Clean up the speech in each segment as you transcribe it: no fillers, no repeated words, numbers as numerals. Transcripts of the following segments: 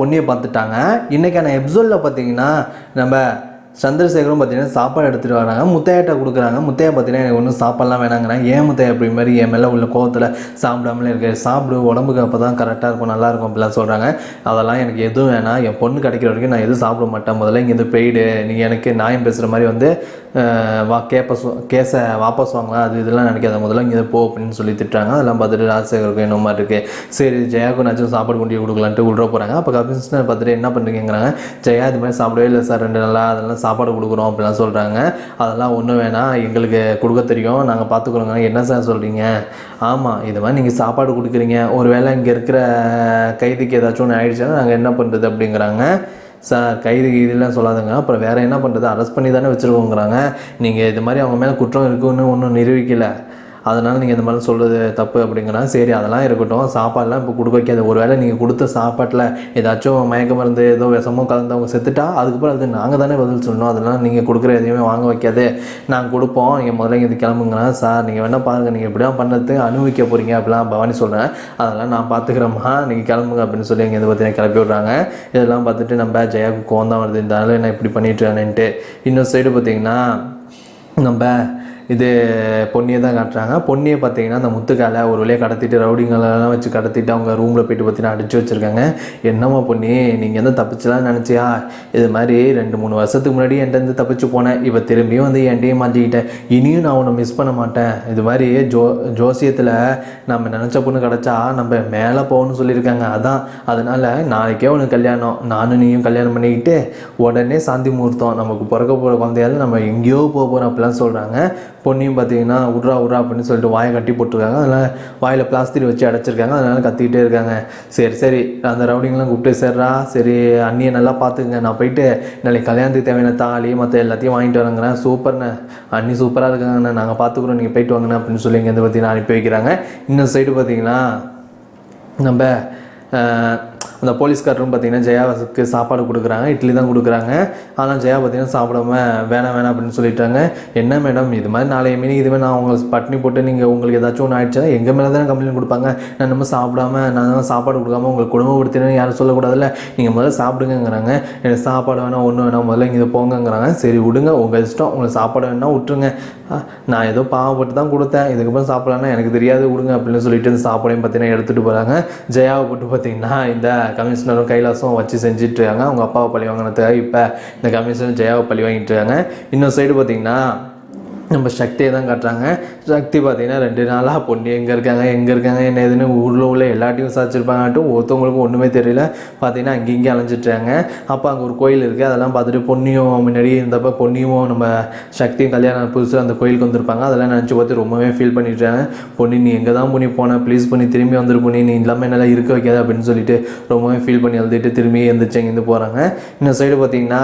பொண்ணியை பார்த்துட்டாங்க. இன்றைக்கான எபிசோடில் பார்த்தீங்கன்னா நம்ம சந்திரசேகரும் பார்த்தீங்கன்னா சாப்பாடு எடுத்துகிட்டு வராங்க. முத்தையாட்ட கொடுக்குறாங்க. முத்தையா பார்த்தீங்கன்னா எனக்கு ஒன்றும் சாப்பாடெலாம் வேணாங்கிறாங்க. ஏன் முத்தையா அப்படி மாதிரி என் மேலே உள்ள கோவத்தில் சாப்பிடாமலே இருக்கு, சாப்பிடு உடம்புக்கு அப்போ தான் கரெக்டாக இருக்கும், நல்லாயிருக்கும் அப்படிலாம் சொல்கிறாங்க. அதெல்லாம் எனக்கு எதுவும் வேணாம், என் பொண்ணு கிடைக்கிற வரைக்கும் நான் எதுவும் சாப்பிட மாட்டேன், முதல்ல இங்கேருந்து போயிடு, நீங்கள் எனக்கு நியாயம் பேசுகிற மாதிரி வந்து கேஸை வாபஸ் வாங்கலாம், அது இதெல்லாம் நினைக்காத, முதல்ல இங்கே போ அப்படின்னு சொல்லி திட்டுறாங்க. அதெல்லாம் பார்த்துட்டு ராஜசேகருக்கு என்ன மாதிரி இருக்குது. சரி ஜெயாவுக்கு நாச்சும் சாப்பாடு கொண்டு கொடுக்கலான்ட்டு விட்ற போகிறாங்க. அப்போ கமிஷனர் பார்த்துட்டு என்ன பண்ணுறீங்கிறாங்க. ஜெயா இது மாதிரி சாப்பிடவே இல்லை சார் 2 நாளாக, அதெல்லாம் சாப்பாடு கொடுக்குறோம் அப்படிலாம் சொல்கிறாங்க. அதெல்லாம் ஒன்றும் வேணாம், எங்களுக்கு கொடுக்க தெரியும், நாங்கள் பார்த்துக்குறோங்க. என்ன சார் சொல்கிறீங்க. ஆமாம், இது மாதிரி நீங்கள் சாப்பாடு கொடுக்குறீங்க, ஒரு வேளை இங்கே இருக்கிற கைதிக்கு ஏதாச்சும் ஒன்று ஆயிடுச்சுன்னா நாங்கள் என்ன பண்ணுறது அப்படிங்கிறாங்க. சார் கைது இதெல்லாம் சொல்லாதுங்க, அப்புறம் வேறு என்ன பண்ணுறது, அரெஸ்ட் பண்ணி தானே வச்சுருக்கோங்கிறாங்க. நீங்கள் இது மாதிரி அவங்க மேலே குற்றம் இருக்குன்னு ஒன்றும் நிரூபிக்கலை, அதனால் நீங்கள் இந்த மாதிரி சொல்கிறது தப்பு அப்படிங்கிறாங்க. சரி அதெல்லாம் இருக்கட்டும், சாப்பாடெலாம் இப்போ கொடுக்க வைக்காது, ஒரு வேளை நீங்கள் கொடுத்த சாப்பாட்டில் ஏதாச்சும் மயக்க மருந்து ஏதோ விஷமோ கலந்தவங்க செத்துட்டா அதுக்கப்புறம் அது நாங்கள் தானே பதில் சொல்லணும், அதெல்லாம் நீங்கள் கொடுக்குற எதையுமே வாங்க வைக்காது, நாங்கள் கொடுப்போம், நீங்கள் முதல்ல இது கிளம்புங்கிறேன். சார் நீங்கள் வேணால் பாருங்கள், நீங்கள் இப்படிலாம் பண்ணுறதுக்கு அனுபவிக்க போகிறீங்க அப்படிலாம் பவானி சொல்கிறேன், அதெல்லாம் நான் பார்த்துக்கிறேம்மா, நீங்கள் கிளம்புங்க அப்படின்னு சொல்லி இங்கே இதை பற்றி கிளப்பி விட்றாங்க. இதெல்லாம் பார்த்துட்டு நம்ம ஜெயாவுக்கு கோவம் தான் வருது, இந்த ஆள் என்ன இப்படி பண்ணிட்டுறானேன்ட்டு. இன்னொரு சைடு பார்த்திங்கன்னா நம்ம இது பொன்னியை தான் காட்டுறாங்க. பொன்னியை பார்த்தீங்கன்னா அந்த முத்துக்காலை ஒரு வழியாக கடத்திட்டு ரவுடிங்களெல்லாம் வச்சு கடத்திட்டு அவங்க ரூமில் போய்ட்டு பார்த்தீங்கன்னா அடித்து வச்சுருக்காங்க. என்னம்மா பொன்னி நீங்கள் எந்த தப்பிச்சலாம் நினச்சியா, இது மாதிரி 2-3 வருஷத்துக்கு முன்னாடி என்கிட்ட தப்பிச்சு போனேன், இப்போ திரும்பியும் வந்து என்கிட்டையும் மாட்டிக்கிட்டேன், இனியும் நான் உன்னை மிஸ் பண்ண மாட்டேன், இது மாதிரி ஜோசியத்தில் நம்ம நினச்ச பொண்ணு கிடச்சா நம்ம மேலே போகணும்னு சொல்லியிருக்காங்க, அதனால் நாளைக்கே உனக்கு கல்யாணம், நானும் நீயும் கல்யாணம் பண்ணிக்கிட்டு உடனே சாந்தி முகூர்த்தம், நமக்கு பிறக்க போகிற குழந்தையால் நம்ம எங்கேயோ போக போகிறோம் அப்படிலாம் சொல்கிறாங்க. பொண்ணியும் பார்த்தீங்கன்னா உட்ரா அப்படின்னு சொல்லிட்டு வாயை கட்டி போட்டிருக்காங்க, அதனால் வாயில் பிளாஸ்டிக் வச்சு அடைச்சிருக்காங்க, அதனால் கத்திக்கிட்டே இருக்காங்க. சரி அந்த ரவுடிங்கெலாம் கூப்பிட்டு சேர்றா, சரி அண்ணியை நல்லா பார்த்துக்குங்க, நான் போயிட்டு நாளைக்கு கல்யாணத்துக்கு தேவையான தாலி மற்ற எல்லாத்தையும் வாங்கிட்டு வரேங்கிறேன். சூப்பர்ண்ணே, அண்ணி சூப்பராக இருக்காங்கண்ணே, நாங்கள் பார்த்துக்குறோம், நீங்கள் போயிட்டு வாங்கண்ணே அப்படின்னு சொல்லி இங்கே வந்து பார்த்தீங்கன்னா அனுப்பி வைக்கிறாங்க. இன்னொரு சைடு பார்த்தீங்கன்னா நம்ம அந்த போலீஸ்காரரும் பார்த்தீங்கன்னா ஜெயாவுக்கு சாப்பாடு கொடுக்குறாங்க, இட்லி தான் கொடுக்குறாங்க. ஆனால் ஜெயா பார்த்தீங்கன்னா சாப்பிடாம வேணாம் அப்படின்னு சொல்லிட்டாங்க. என்ன மேடம் இது மாதிரி நாளைய மீனி இதுவே நான் உங்களுக்கு பட்னி போட்டு நீங்கள் உங்களுக்கு ஏதாச்சும் ஒன்று ஆயிடுச்சுன்னா எங்கள் மேலே தானே கம்ப்ளைண்ட் கொடுப்பாங்க, நான் நம்ம சாப்பிடாம நான் சாப்பாடு கொடுக்காம உங்களுக்கு குடும்பப்படுத்தினு யாரும் சொல்லக்கூடாதுல்ல, நீங்கள் முதல்ல சாப்பிடுங்கிறாங்க. எனக்கு சாப்பாடு வேணாம் ஒன்றும் வேணாம், முதல்ல இங்கே போங்கங்கிறாங்க. சரி விடுங்க, உங்கள் இஷ்டம், உங்களுக்கு சாப்பாடு வேணால் விட்டுருங்க, நான் ஏதோ பாவப்பட்டு தான் கொடுத்தேன், இதுக்கப்புறம் சாப்பிடலான்னா எனக்கு தெரியாது விடுங்க அப்படின்னு சொல்லிட்டு இந்த சாப்பாடையும் பார்த்தீங்கன்னா எடுத்துகிட்டு போகிறாங்க. ஜெயாவை போட்டு பார்த்தீங்கன்னா இந்த கமிஷனரும் கைலாசம் வச்சு செஞ்சுட்டு இருக்காங்க, அவங்க அப்பாவை பழி வாங்கினதுக்காக இப்போ இந்த கமிஷனர் ஜெயாவை பழி வாங்கிட்டு இருக்காங்க. இன்னொரு சைடு பார்த்தீங்கன்னா நம்ம சக்தியை தான் காட்டுறாங்க. சக்தி பார்த்தீங்கன்னா 2 நாளாக பொண்ணு எங்கே இருக்காங்க என்ன ஏதுன்னு ஊரில் உள்ள எல்லாத்தையும் விசாரிச்சிருப்பாங்கட்டும், ஒருத்தவங்களுக்கும் ஒன்றுமே தெரியல. பார்த்தீங்கன்னா அங்கேயும் அலைஞ்சிட்றாங்க. அப்போ அங்கே ஒரு கோயில் இருக்குது, அதெல்லாம் பார்த்துட்டு பொண்ணியும் முன்னாடி இருந்தப்போ பொண்ணியும் நம்ம சக்தியும் கல்யாணம் புதுசாக அந்த கோயிலுக்கு வந்திருப்பாங்க, அதெல்லாம் நினச்சி பார்த்து ரொம்பவே ஃபீல் பண்ணிட்டுறாங்க. பொண்ணு நீ எங்கே தான் பொண்ணி போனேன், ப்ளீஸ் பண்ணி திரும்பி வந்துரு பொண்ணி, நீ இல்லாமல் என்னால் இருக்க வைக்காது அப்படின்னு சொல்லிட்டு ரொம்பவே ஃபீல் பண்ணி எழுதிட்டு திரும்பி எழுந்திரிச்சு இங்கேருந்து போகிறாங்க. இன்னும் சைடு பார்த்தீங்கன்னா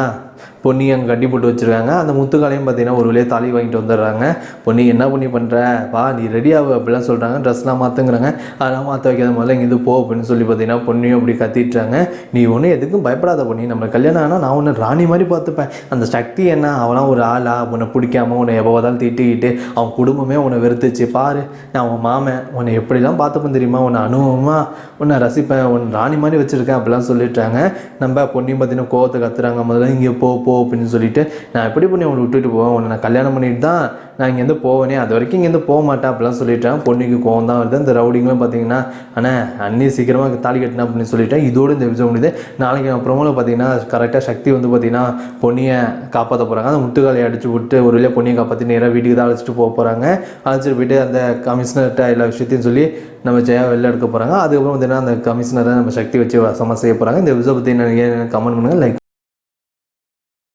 பொன்னி அங்கே கட்டி போட்டு வச்சுருக்காங்க. அந்த முத்துக்காலையும் பார்த்தீங்கன்னா ஒரு வழியாக தாலி வாங்கிட்டு வந்துடுறாங்க. பொன்னி என்ன பண்ணி பண்ணுற, வா நீ ரெடியாகு அப்படிலாம் சொல்கிறாங்க. ட்ரெஸ்லாம் மாற்றுங்கிறாங்க, அதெல்லாம் மாற்ற வைக்காத முதல்ல இங்கேருந்து போ அப்படின்னு சொல்லி பார்த்தீங்கன்னா பொண்ணியும் அப்படி கத்திட்டுறாங்க. நீ ஒன்றும் எதுக்கும் பயப்படாத பொண்ணி, நம்ம கல்யாணம் ஆனால் நான் ஒன்று ராணி மாதிரி பார்த்துப்பேன், அந்த சக்தி என்ன அவனாம் ஒரு ஆளா, உன்னை பிடிக்காம உன்னை எப்போதான் திட்டிக்கிட்டு அவன் குடும்பமே உன்னை வெறுத்துச்சு பாரு, நான் அவன் மாமன் உன்னை எப்படிலாம் பார்த்துப்பேன் தெரியுமா, உன்னை அனுபவமாக உன்னை ரசிப்பேன், உன் ராணி மாதிரி வச்சுருக்கேன் அப்படிலாம் சொல்லிட்டாங்க. நம்ம பொண்ணியும் பார்த்தீங்கன்னா கோவத்தை கத்துறாங்க, முதல்ல இங்கே போ அப்படின்னு சொல்லிட்டு நான் எப்படி பண்ணி உன்னை விட்டுட்டு போவேன், உன்னை நான் கல்யாணம் பண்ணிட்டு தான் நான் இங்கேருந்து போவேனே, அது வரைக்கும் இங்கேருந்து போக மாட்டேன் அப்படிலாம் சொல்லிட்டேன். பொண்ணுக்கு கோவம் தான் வருது. இந்த ரவுடிங்களும் பார்த்தீங்கன்னா ஆனால் அண்ணி சீக்கிரமாக தாலி கட்டினா அப்படின்னு சொல்லிட்டேன். இதோடு இந்த எபிசோட் முடியுது. நாளைக்கு நான் ப்ரோமோவில் பார்த்தீங்கன்னா கரெக்டாக சக்தி வந்து பார்த்தீங்கன்னா பொண்ணியை காப்பாற்ற போகிறாங்க. அந்த முட்டுக்காலையை அடிச்சு விட்டு ஒரு வழியாக பொண்ணியை காப்பாற்றி நேராக வீட்டுக்கு தான் அழைச்சிட்டு போக போகிறாங்க. அழைச்சிட்டு போயிட்டு அந்த கமிஷனர்கிட்ட எல்லா விஷயத்தையும் சொல்லி நம்ம ஜெயா வெளில எடுக்க போகிறாங்க. அதுக்கப்புறம் பார்த்தீங்கன்னா அந்த கமிஷனரை நம்ம சக்தி வச்சு வசமாக செய்ய போகிறாங்க. இந்த எபிசோட் பற்றி என்ன கமெண்ட் பண்ணுங்கள், லைக்